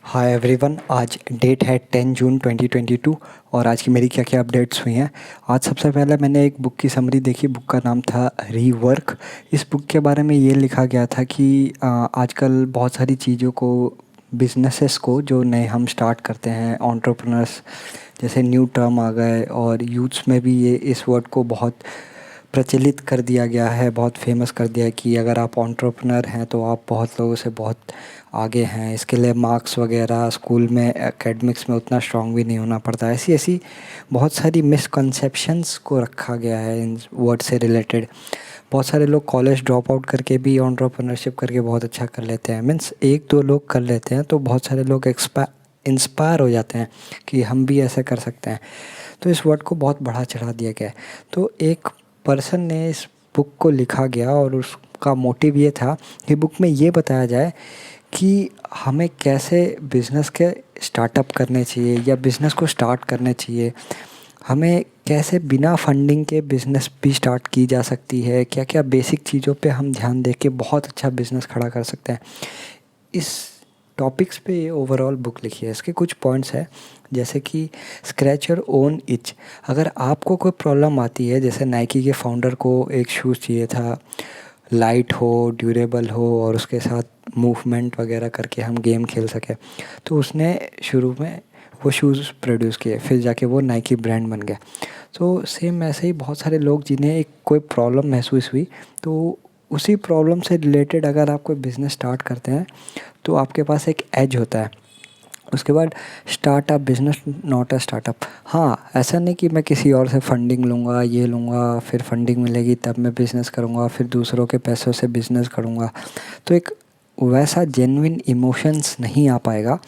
Hi everyone, आज date है 10 जून 2022 और आज की मेरी क्या क्या अपडेट्स हुई हैं। आज सबसे पहले मैंने एक बुक की समरी देखी। बुक का नाम था रीवर्क। इस बुक के बारे में ये लिखा गया था कि आजकल बहुत सारी चीज़ों को, बिजनेसेस को जो नए हम स्टार्ट करते हैं, एंटरप्रेन्योर्स जैसे न्यू टर्म आ गए और यूथ्स में भी ये इस वर्ड को बहुत प्रचलित कर दिया गया है, बहुत फेमस कर दिया है कि अगर आप एंटरप्रेन्योर हैं तो आप बहुत लोगों से बहुत आगे हैं। इसके लिए मार्क्स वगैरह स्कूल में एकेडमिक्स में उतना स्ट्रांग भी नहीं होना पड़ता। ऐसी ऐसी बहुत सारी मिसकंसेप्शंस को रखा गया है इन वर्ड से रिलेटेड। बहुत सारे लोग कॉलेज ड्रॉप आउट करके भी एंटरप्रेन्योरशिप करके बहुत अच्छा कर लेते हैं। मीन्स एक दो लोग कर लेते हैं तो बहुत सारे लोग इंस्पायर हो जाते हैं कि हम भी ऐसा कर सकते हैं। तो इस वर्ड को बहुत बढ़ा चढ़ा दिया गया है। तो एक पर्सन ने इस बुक को लिखा गया और उसका मोटिव ये था कि बुक में ये बताया जाए कि हमें कैसे बिज़नेस के स्टार्टअप करने चाहिए या बिज़नेस को स्टार्ट करने चाहिए। हमें कैसे बिना फंडिंग के बिज़नेस भी स्टार्ट की जा सकती है, क्या क्या बेसिक चीज़ों पे हम ध्यान दे के बहुत अच्छा बिज़नेस खड़ा कर सकते हैं। इस टॉपिक्स पे ये ओवरऑल बुक लिखी है। इसके कुछ पॉइंट्स हैं जैसे कि स्क्रैच योर ओन इच। अगर आपको कोई प्रॉब्लम आती है, जैसे नाइकी के फाउंडर को एक शूज़ चाहिए था, लाइट हो, ड्यूरेबल हो और उसके साथ मूवमेंट वगैरह करके हम गेम खेल सकें, तो उसने शुरू में वो शूज़ प्रोड्यूस किए, फिर जाके वो नाइकी ब्रांड बन गया। तो सेम ऐसे ही बहुत सारे लोग जिन्हें एक कोई प्रॉब्लम महसूस हुई, तो उसी प्रॉब्लम से रिलेटेड अगर आप कोई बिज़नेस स्टार्ट करते हैं तो आपके पास एक एज होता है। उसके बाद startup business not a startup. हाँ, ऐसा नहीं कि मैं किसी और से फंडिंग लूँगा, ये लूँगा, फिर फंडिंग मिलेगी तब मैं बिज़नेस करूँगा, फिर दूसरों के पैसों से बिज़नेस करूँगा। तो एक वैसा जेन्युइन इमोशंस नहीं आ पाएगा।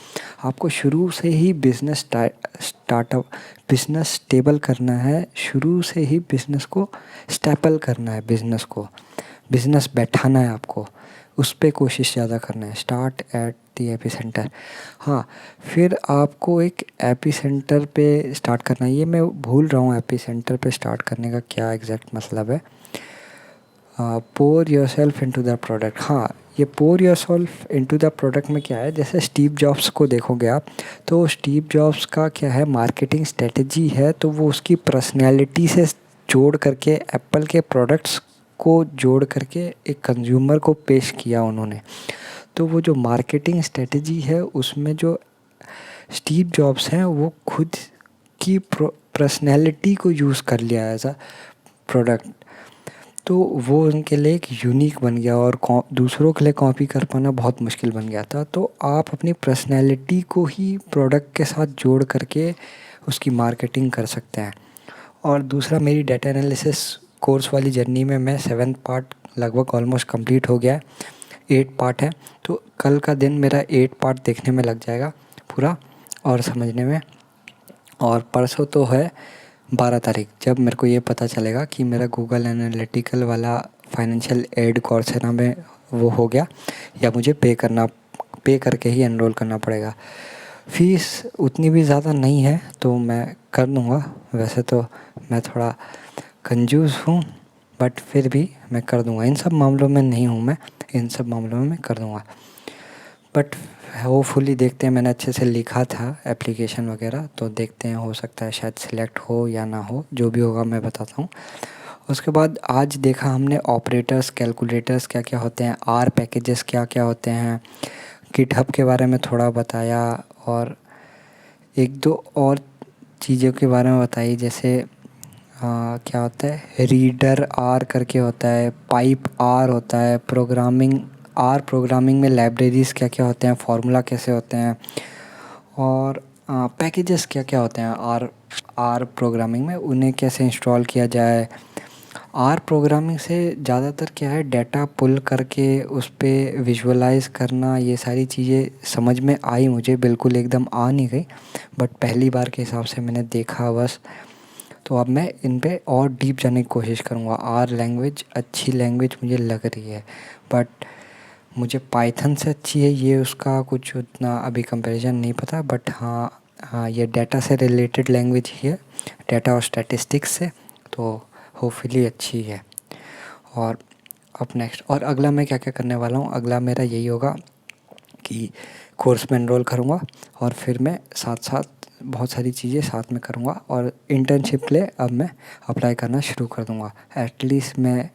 आपको शुरू से ही स्टार्टअप बिज़नेस स्टेबल करना है। शुरू से ही बिज़नेस को स्टेबल करना है, बिज़नेस बैठाना है आपको, उस पे कोशिश ज़्यादा करना है। Start at the AP centre. हाँ, फिर आपको एक एपी सेंटर पे स्टार्ट करना है। ये मैं भूल रहा हूँ एपी सेंटर पे स्टार्ट करने का क्या एग्जैक्ट मतलब है। Pour yourself into the product. हाँ, ये pour yourself into the product में क्या है, जैसे स्टीव जॉब्स को देखोगे आप, तो स्टीव जॉब्स का क्या है, मार्केटिंग स्ट्रेटजी है, तो वो उसकी पर्सनैलिटी से जोड़ करके एप्पल के प्रोडक्ट्स को जोड़ करके एक कंज्यूमर को पेश किया उन्होंने। तो वो जो मार्केटिंग स्ट्रेटजी है उसमें जो स्टीव जॉब्स हैं वो खुद की पर्सनैलिटी को यूज़ कर लिया एज अ प्रोडक्ट। तो वो उनके लिए एक यूनिक बन गया और दूसरों के लिए कॉपी कर पाना बहुत मुश्किल बन गया था। तो आप अपनी पर्सनैलिटी को ही प्रोडक्ट के साथ जोड़ करके उसकी मार्केटिंग कर सकते हैं। और दूसरा, मेरी डाटा एनालिसिस कोर्स वाली जर्नी में मैं 7th पार्ट लगभग ऑलमोस्ट कंप्लीट हो गया है। 8 पार्ट है, तो कल का दिन मेरा 8 पार्ट देखने में लग जाएगा पूरा और समझने में। और परसों तो है 12 तारीख, जब मेरे को ये पता चलेगा कि मेरा गूगल एनालिटिकल वाला फाइनेंशियल एड कोर्सेरा में वो हो गया या मुझे पे करके ही एनरोल करना पड़ेगा। फ़ीस उतनी भी ज़्यादा नहीं है तो मैं कर दूँगा। वैसे तो मैं थोड़ा कंजूस हूँ, बट फिर भी मैं कर दूँगा। इन सब मामलों में नहीं हूँ मैं, इन सब मामलों में मैं कर दूँगा। बट होपफुली देखते हैं, मैंने अच्छे से लिखा था एप्लीकेशन वगैरह, तो देखते हैं, हो सकता है शायद सिलेक्ट हो या ना हो। जो भी होगा मैं बताता हूँ। उसके बाद आज देखा हमने ऑपरेटर्स, कैलकुलेटर्स क्या क्या होते हैं, आर पैकेजेस क्या क्या होते हैं, गिटहब के बारे में थोड़ा बताया और एक दो और चीज़ों के बारे में बताई। जैसे क्या होता है, रीडर आर करके होता है, पाइप आर होता है, प्रोग्रामिंग में लाइब्रेरीज़ क्या क्या होते हैं, फार्मूला कैसे होते हैं और पैकेजेस क्या क्या होते हैं आर आर प्रोग्रामिंग में, उन्हें कैसे इंस्टॉल किया जाए। आर प्रोग्रामिंग से ज़्यादातर क्या है, डाटा पुल करके उस पर विजुअलाइज़ करना, ये सारी चीज़ें समझ में आई मुझे। बिल्कुल एकदम आ नहीं गई, बट पहली बार के हिसाब से मैंने देखा बस। तो अब मैं इन पे और डीप जाने की कोशिश करूँगा। आर लैंग्वेज अच्छी लैंग्वेज मुझे लग रही है, बट मुझे पाइथन से अच्छी है ये, उसका कुछ उतना अभी कंपैरिजन नहीं पता। बट हाँ, ये डाटा से रिलेटेड लैंग्वेज ही है, डाटा और स्टैटिस्टिक्स से, तो होपफुली अच्छी है। और अब नेक्स्ट और अगला मैं क्या क्या करने वाला हूँ, अगला मेरा यही होगा कि कोर्स में एनरोल करूँगा और फिर मैं साथ साथ बहुत सारी चीज़ें साथ में करूँगा और इंटर्नशिप के लिए अब मैं अप्लाई करना शुरू कर दूँगा। एटलीस्ट मैं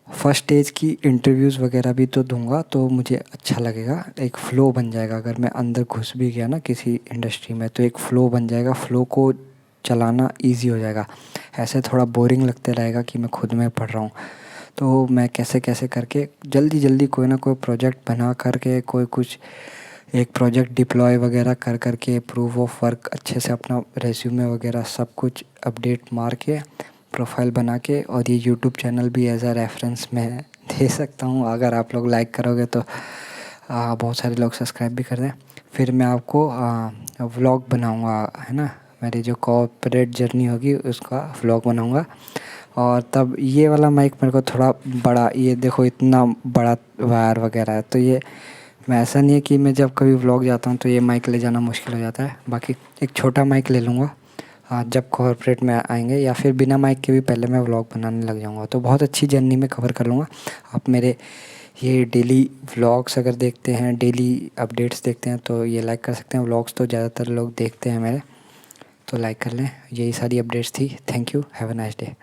फर्स्ट स्टेज की इंटरव्यूज़ वगैरह भी तो दूँगा, तो मुझे अच्छा लगेगा, एक फ़्लो बन जाएगा। अगर मैं अंदर घुस भी गया ना किसी इंडस्ट्री में तो एक फ़्लो बन जाएगा, फ़्लो को चलाना ईज़ी हो जाएगा। ऐसे थोड़ा बोरिंग लगते रहेगा कि मैं खुद में पढ़ रहा हूँ। तो मैं कैसे कैसे करके जल्दी जल्दी कोई ना कोई प्रोजेक्ट बना करके कोई कुछ एक प्रोजेक्ट डिप्लॉय वगैरह कर करके प्रूफ ऑफ वर्क अच्छे से अपना रेज्यूमे वगैरह सब कुछ अपडेट मार के प्रोफाइल बना के और ये यूट्यूब चैनल भी एज अ रेफरेंस में दे सकता हूँ। अगर आप लोग लाइक करोगे तो बहुत सारे लोग सब्सक्राइब भी कर दें। फिर मैं आपको व्लॉग बनाऊँगा, है ना, मेरी जो कॉर्पोरेट जर्नी होगी उसका व्लॉग बनाऊँगा। और तब ये वाला माइक मेरे को थोड़ा बड़ा, ये देखो इतना बड़ा वायर वगैरह है, तो ये मैं ऐसा नहीं है कि मैं जब कभी व्लॉग जाता हूँ तो ये माइक ले जाना मुश्किल हो जाता है। बाकी एक छोटा माइक ले लूँगा जब कॉर्पोरेट में आएंगे, या फिर बिना माइक के भी पहले मैं व्लॉग बनाने लग जाऊँगा, तो बहुत अच्छी जर्नी में कवर कर लूँगा। आप मेरे ये डेली व्लॉग्स अगर देखते हैं, डेली अपडेट्स देखते हैं तो ये लाइक कर सकते हैं। व्लॉग्स तो ज़्यादातर लोग देखते हैं मेरे, तो लाइक कर लें। यही सारी अपडेट्स थी। Thank you, have a nice day.